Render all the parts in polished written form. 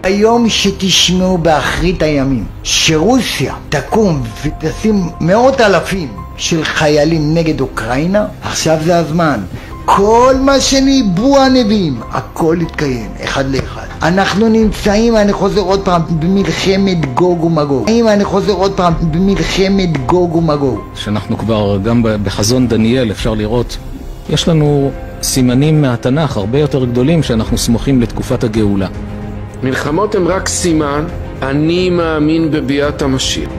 היום שתשמעו באחרית הימים שרוסיה תקום ותשים מאות אלפים של חיילים נגד אוקראינה, עכשיו זה הזמן. כל מה שניבאו הנביאים, הכל יתקיים, אחד לאחד. אנחנו נמצאים, אני חוזר עוד פעם, במלחמת גוג ומגוג. אני חוזר עוד פעם, במלחמת גוג ומגוג. שאנחנו כבר, גם בחזון דניאל אפשר לראות, יש לנו סימנים מהתנ"ך הרבה יותר גדולים שאנחנו סמוכים לתקופת הגאולה. מלחמות הם רק סימן, אני מאמין בביאת המשיח.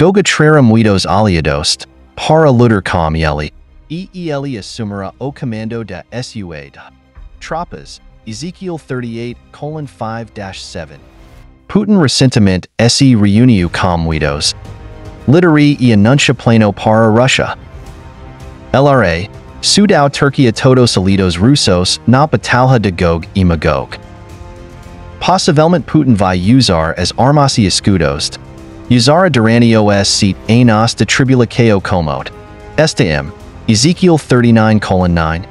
Gogatrarum Widos Aliadost, Para Ludercom Yeli, Eeli Asumera O Commando da Sua Tropas, Ezekiel 38:5-7. Putin Resentiment Se Reuniu Com Widos. Literi e Annuncia Plano Para Russia. LRA, Sudao Turkey Todos Alidos Russos na Batalha de Gog e Magog. Possivelmente Putin vai usar as armasi escudos. Usara durante os seat anos de tribulação comode. STM, Ezekiel 39:9.